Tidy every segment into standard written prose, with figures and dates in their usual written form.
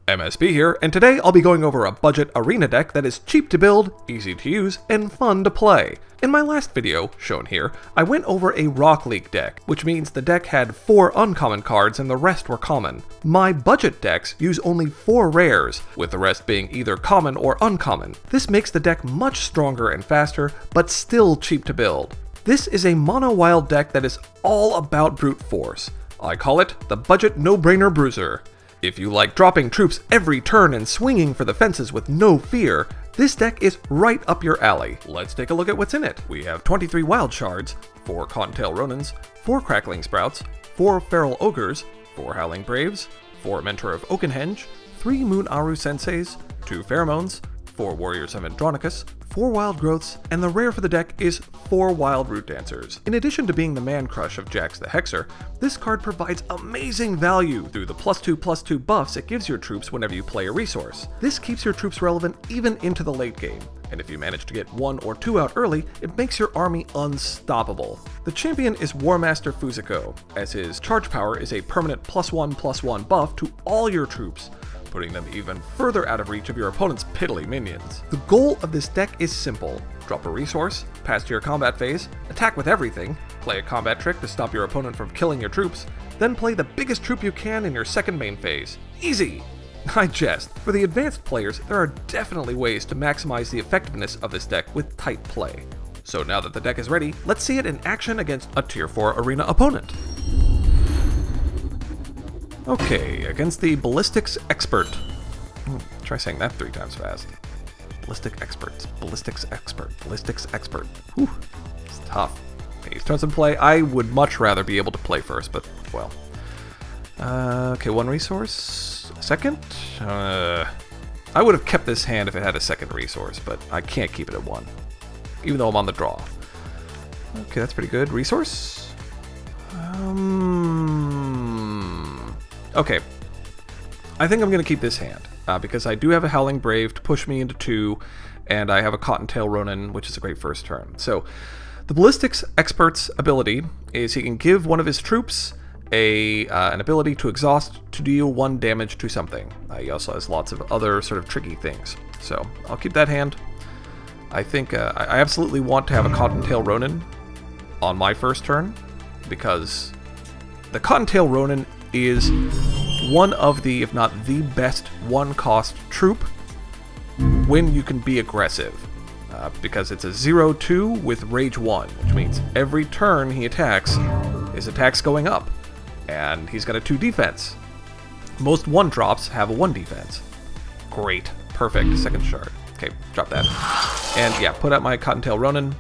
MSB here, and today I'll be going over a budget arena deck that is cheap to build, easy to use, and fun to play. In my last video, shown here, I went over a Rock League deck, which means the deck had 4 uncommon cards and the rest were common. My budget decks use only 4 rares, with the rest being either common or uncommon. This makes the deck much stronger and faster, but still cheap to build. This is a mono wild deck that is all about brute force. I call it the Budget No-Brainer Bruiser. If you like dropping troops every turn and swinging for the fences with no fear, this deck is right up your alley. Let's take a look at what's in it. We have 23 Wild Shards, 4 Cottontail Ronins, 4 Crackling Sprouts, 4 Feral Ogres, 4 Howling Braves, 4 Mentor of Oakhenge, 3 Moon'ariu Senseis, 2 Phermones, 4 Warriors of Andronicus, 4 Wild Growths, and the rare for the deck is 4 Wild Root Dancers. In addition to being the man crush of Jax the Hexer, this card provides amazing value through the +2/+2 buffs it gives your troops whenever you play a resource. This keeps your troops relevant even into the late game, and if you manage to get 1 or 2 out early, it makes your army unstoppable. The champion is Warmaster Fuziko, as his charge power is a permanent +1/+1 buff to all your troops, putting them even further out of reach of your opponent's piddly minions. The goal of this deck is simple. Drop a resource, pass to your combat phase, attack with everything, play a combat trick to stop your opponent from killing your troops, then play the biggest troop you can in your second main phase. Easy! I jest. For the advanced players, there are definitely ways to maximize the effectiveness of this deck with tight play. So now that the deck is ready, let's see it in action against a Tier 4 arena opponent. Okay, against the Ballistics Expert. Try saying that 3 times fast. Ballistics Expert, Ballistics Expert, Ballistics Expert. Whew, it's tough. Okay, turns in play. I would much rather be able to play first, but, well. Okay, 1 resource. A second? I would have kept this hand if it had a second resource, but I can't keep it at 1. Even though I'm on the draw. Okay, that's pretty good. Resource? Okay, I think I'm going to keep this hand, because I do have a Howling Brave to push me into 2, and I have a Cottontail Ronin, which is a great first turn. So, the Ballistics Expert's ability is he can give one of his troops an ability to exhaust to deal 1 damage to something. He also has lots of other sort of tricky things. So, I'll keep that hand. I think I absolutely want to have a Cottontail Ronin on my first turn, because the Cottontail Ronin is one of the, if not the best, 1-cost troop when you can be aggressive. Because it's a 0/2 with Rage 1, which means every turn he attacks, his attack's going up. And he's got a 2 defense. Most 1-drops have a 1 defense. Great. Perfect. Second shard. Okay, drop that. And yeah, put out my Cottontail Ronin.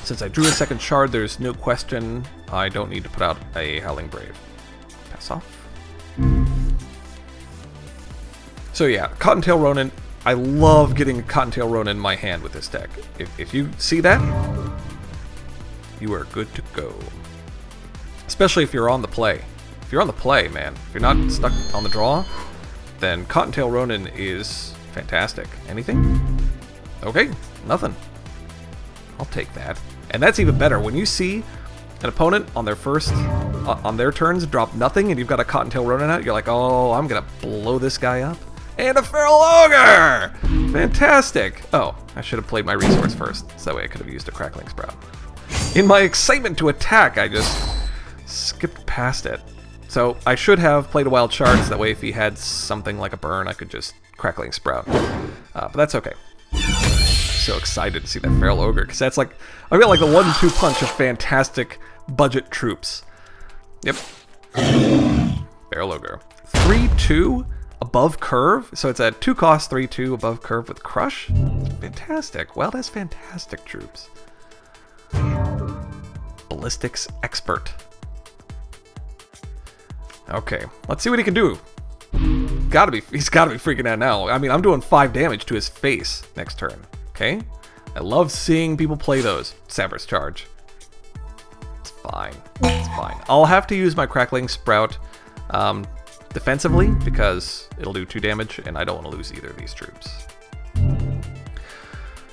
Since I drew a second shard, there's no question I don't need to put out a Howling Brave. Pass off. So yeah, Cottontail Ronin. I love getting a Cottontail Ronin in my hand with this deck. If you see that, you are good to go. Especially if you're on the play. If you're on the play, man, if you're not stuck on the draw, then Cottontail Ronin is fantastic. Anything? Okay, nothing. I'll take that. And that's even better. When you see an opponent on their turns drop nothing and you've got a Cottontail Ronin out, you're like, oh, I'm gonna blow this guy up. And a Feral Ogre! Fantastic! Oh, I should have played my resource first, so that way I could have used a Crackling Sprout. In my excitement to attack, I just skipped past it. So I should have played a Wild Shard, so that way if he had something like a burn, I could just Crackling Sprout. But that's okay. So excited to see that Feral Ogre, because that's like, I've got like the 1-2 punch of fantastic budget troops. Yep. Feral Ogre. 3/2 above curve, so it's a 2-cost 3/2 above curve with Crush. Fantastic. Well, that's fantastic troops. Ballistics Expert. Okay, let's see what he can do. He's gotta be freaking out now. I mean, I'm doing 5 damage to his face next turn. Okay? I love seeing people play those. Saber's Charge. It's fine. It's fine. I'll have to use my Crackling Sprout defensively, because it'll do 2 damage, and I don't want to lose either of these troops.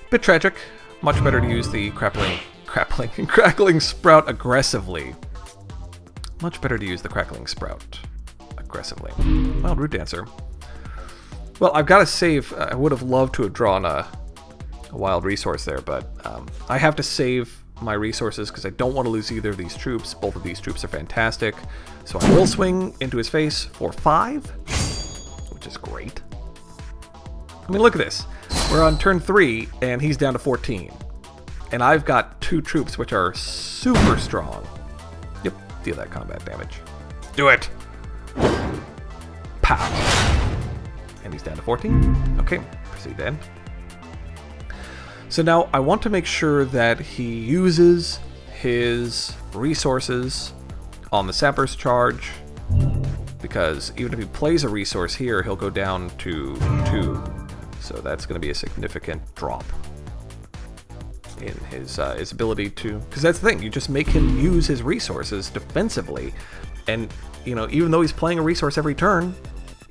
Bit tragic. Much better to use the Crackling Sprout aggressively. Much better to use the Crackling Sprout aggressively. Wild Root Dancer. Well, I've got to save. I would have loved to have drawn a wild resource there, but I have to save my resources because I don't want to lose either of these troops. Both of these troops are fantastic. So I will swing into his face for 5, which is great. I mean, look at this. We're on turn 3, and he's down to 14. And I've got 2 troops, which are super strong. Yep, deal that combat damage. Do it! Pow! And he's down to 14. Okay, proceed then. So now I want to make sure that he uses his resources on the Sapper's Charge, because even if he plays a resource here, he'll go down to 2. So that's going to be a significant drop in his ability to... Because that's the thing, you just make him use his resources defensively, and, you know, even though he's playing a resource every turn,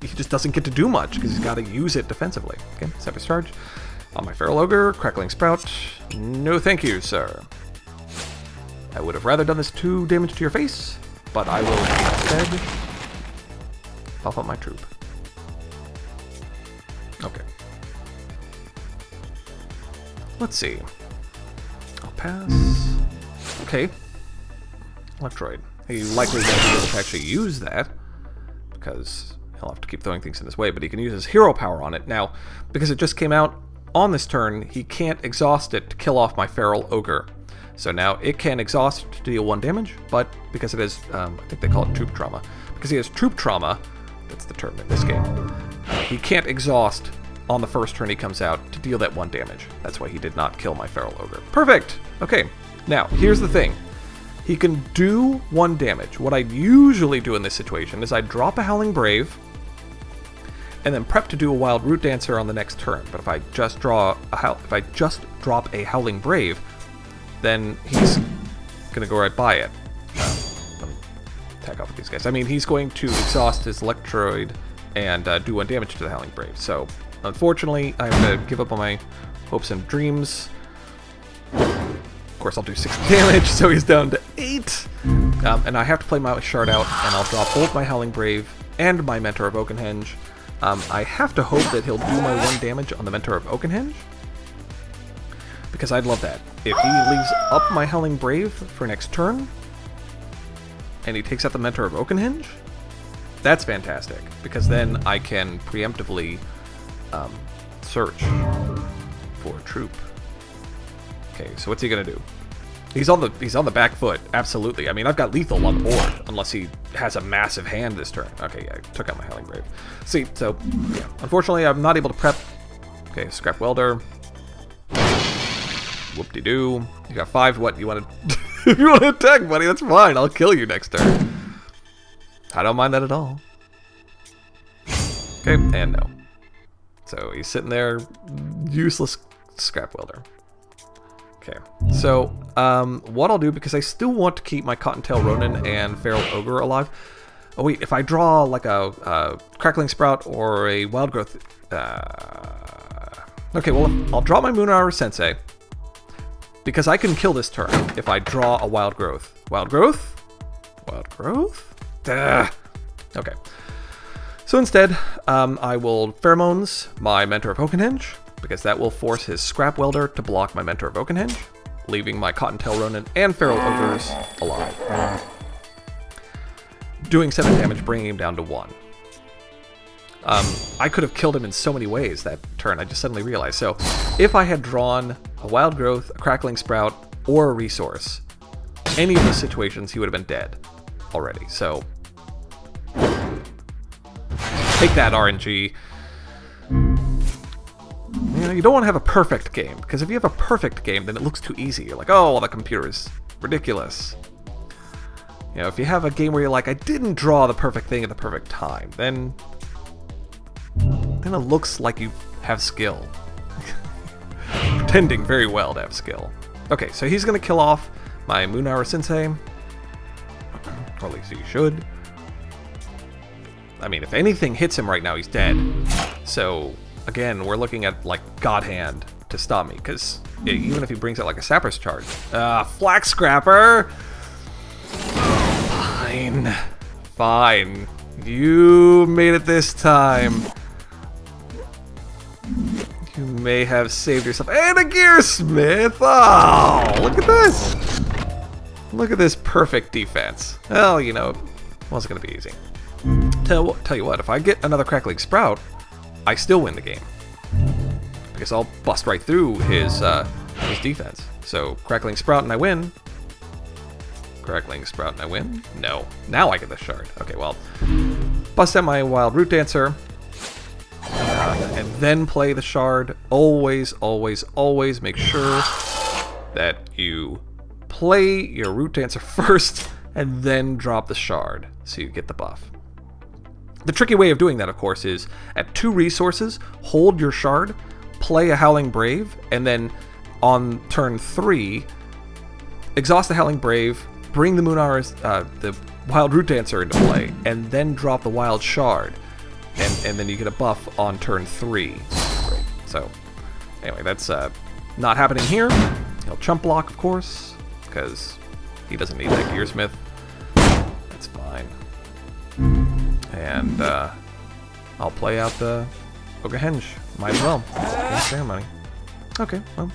he just doesn't get to do much because he's got to use it defensively. Okay, Sapper's Charge. On my Feral Ogre, Crackling Sprout. No thank you, sir. I would have rather done this 2 damage to your face, but I will instead buff up my troop. Okay. Let's see. I'll pass. Okay. Electroid. He likely won't be able to actually use that, because he'll have to keep throwing things in his way, but he can use his hero power on it. Now, because it just came out on this turn, he can't exhaust it to kill off my Feral Ogre. So now it can exhaust to deal 1 damage, but because it is, I think they call it troop trauma. Because he has troop trauma, that's the term in this game, he can't exhaust on the first turn he comes out to deal that 1 damage. That's why he did not kill my Feral Ogre. Perfect! Okay, now, here's the thing. He can do 1 damage. What I usually do in this situation is I drop a Howling Brave, and then prep to do a Wild Root Dancer on the next turn. But if I just drop a Howling Brave, then he's gonna go right by it. Attack off with these guys. I mean, he's going to exhaust his Electroid and do 1 damage to the Howling Brave. So, unfortunately, I have to give up on my hopes and dreams. Of course, I'll do 6 damage, so he's down to 8. And I have to play my Shard out, and I'll drop both my Howling Brave and my Mentor of Oakhenge. I have to hope that he'll do my 1 damage on the Mentor of Oakhenge, because I'd love that. If he leaves up my Howling Brave for next turn, and he takes out the Mentor of Oakhenge, that's fantastic, because then I can preemptively search for a troop. Okay, so what's he gonna do? He's on the back foot, absolutely. I mean, I've got lethal on the board, unless he has a massive hand this turn. Okay, yeah, I took out my Howling Brave. See, so, yeah. Unfortunately, I'm not able to prep. Okay, Scrap Welder. Whoop-de-doo. You got 5, what, you want to... If you want to attack, buddy, that's fine. I'll kill you next turn. I don't mind that at all. Okay, and no. So, he's sitting there, useless Scrap Welder. Okay, so what I'll do, because I still want to keep my Cottontail Ronin and Feral Ogre alive. Oh wait, if I draw like a Crackling Sprout or a Wild Growth... okay, well, I'll draw my Moon'ariu Sensei, because I can kill this turn if I draw a Wild Growth. Wild Growth? Wild Growth? Duh. Okay. So instead, I will Phermones my Mentor of Oakhenge, because that will force his Scrap Welder to block my Mentor of Oakhenge, leaving my Cottontail Ronin and Feral Ogres alive. Doing 7 damage, bringing him down to 1. I could have killed him in so many ways that turn, I just suddenly realized. So, if I had drawn a Wild Growth, a Crackling Sprout, or a Resource, any of those situations, he would have been dead already. So, take that, RNG. You know, you don't want to have a perfect game, because if you have a perfect game, then it looks too easy. You're like, oh, well, the computer is ridiculous. You know, if you have a game where you're like, I didn't draw the perfect thing at the perfect time, then it looks like you have skill. Pretending very well to have skill. Okay, so he's going to kill off my Moon'ariu Sensei. Or at least he should. I mean, if anything hits him right now, he's dead. So... again, we're looking at, like, God Hand to stop me, because even if he brings out, like, a Sapper's Charge... Flax Scrapper! Fine. Fine. You made it this time. may have saved yourself. And a Gearsmith! Oh, look at this! Look at this perfect defense. Well, you know, it wasn't going to be easy. Tell you what, if I get another Crackling Sprout, I still win the game. Because I'll bust right through his defense. So, Crackling Sprout and I win. Crackling Sprout and I win? No. Now I get the shard. Okay, well, bust out my Wild Root Dancer. And then play the shard. Always, always, always make sure that you play your Root Dancer first and then drop the shard so you get the buff. The tricky way of doing that, of course, is at 2 resources, hold your shard, play a Howling Brave, and then on turn 3, exhaust the Howling Brave, bring the the Wild Root Dancer into play, and then drop the Wild Shard. And then you get a buff on turn 3. Great. So, anyway, that's not happening here. He'll chump block, of course, because he doesn't need that Gearsmith. That's fine. And I'll play out the Oakhenge. Might as well. Ceremony. Okay, well.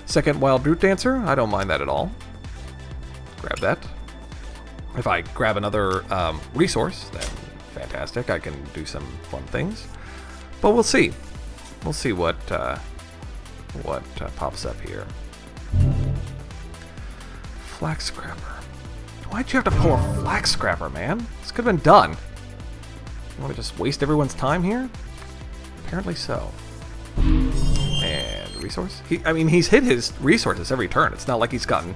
Second Wild Root Dancer. I don't mind that at all. Grab that. If I grab another resource, then fantastic. I can do some fun things. But we'll see. We'll see what pops up here. Flax Scrapper. Why'd you have to pull a Flax Scrapper, man? This could have been done. You want to just waste everyone's time here? Apparently so. And resource? I mean, he's hit his resources every turn. It's not like he's gotten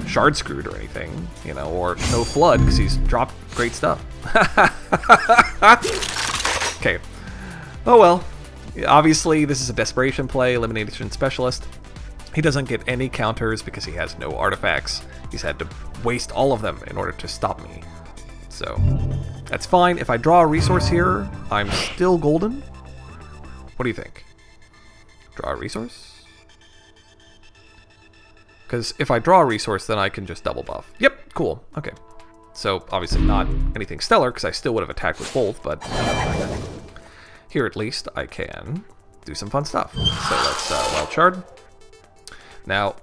shard screwed or anything, you know, or no flood because he's dropped great stuff. Okay. Oh well. Obviously, this is a desperation play, elimination specialist. He doesn't get any counters because he has no artifacts. He's had to waste all of them in order to stop me. So, that's fine. If I draw a resource here, I'm still golden. What do you think? Draw a resource? Because if I draw a resource, then I can just double buff. Yep, cool. Okay. So, obviously not anything stellar, because I still would have attacked with both, but here at least I can do some fun stuff. So let's Wild Shard. Now,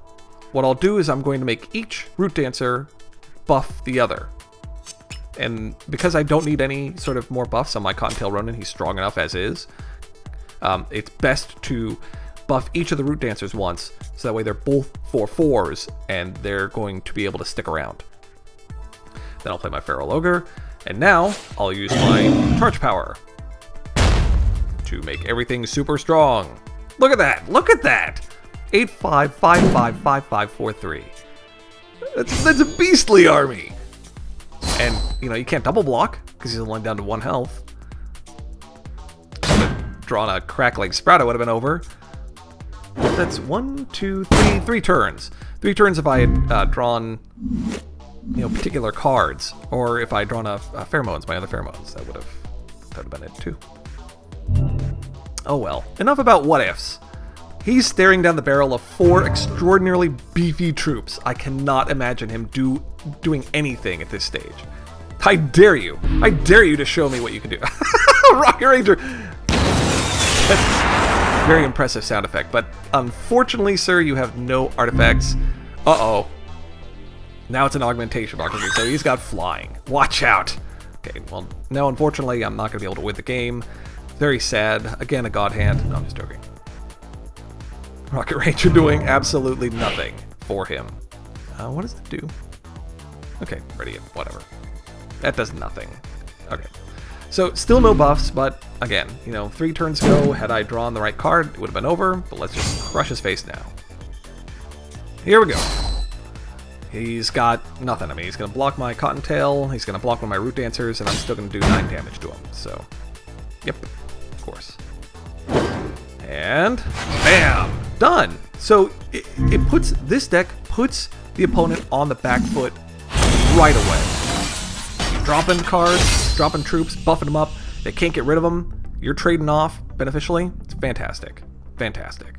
what I'll do is I'm going to make each Root Dancer buff the other. And because I don't need any sort of more buffs on my Cottontail Ronin, he's strong enough as is, it's best to buff each of the Root Dancers once, so that way they're both 4/4s, and they're going to be able to stick around. Then I'll play my Feral Ogre, and now I'll use my Charge Power to make everything super strong. Look at that! Look at that! 8/5, 5/5, 5/5, 4/3. That's a beastly army! And, you know, you can't double block, because he's only down to 1 health. If I had drawn a Crackling Sprout, it would have been over. That's 1, 2, 3, 3 turns. 3 turns if I had drawn, you know, particular cards, or if I had drawn a Phermones, my other Phermones, that would have been it too. Oh well. Enough about what ifs. He's staring down the barrel of 4 extraordinarily beefy troops. I cannot imagine him doing anything at this stage. I dare you. I dare you to show me what you can do. Rocket Ranger. That's a very impressive sound effect, but unfortunately, sir, you have no artifacts. Uh-oh. Now it's an augmentation, Rocket Ranger, so he's got flying. Watch out. Okay, well, now unfortunately, I'm not going to be able to win the game. Very sad. Again, a God Hand. No, I'm just joking. Rocket Ranger doing absolutely nothing for him. What does it do? Okay, Radiant, whatever. That does nothing. Okay. So, still no buffs, but again, you know, 3 turns ago, had I drawn the right card, it would have been over, but let's just crush his face now. Here we go. He's got nothing. I mean, he's going to block my Cottontail, he's going to block one of my Root Dancers, and I'm still going to do 9 damage to him. So, yep, of course. And bam! Done! So, this deck puts the opponent on the back foot right away. You're dropping cards, dropping troops, buffing them up, they can't get rid of them, you're trading off beneficially. It's fantastic. Fantastic.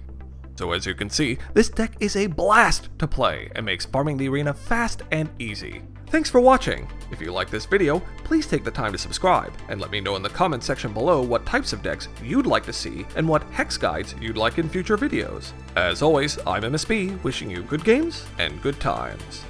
So as you can see, this deck is a blast to play and makes farming the arena fast and easy. Thanks for watching! If you like this video, please take the time to subscribe, and let me know in the comment section below what types of decks you'd like to see and what hex guides you'd like in future videos. As always, I'm MSB, wishing you good games and good times.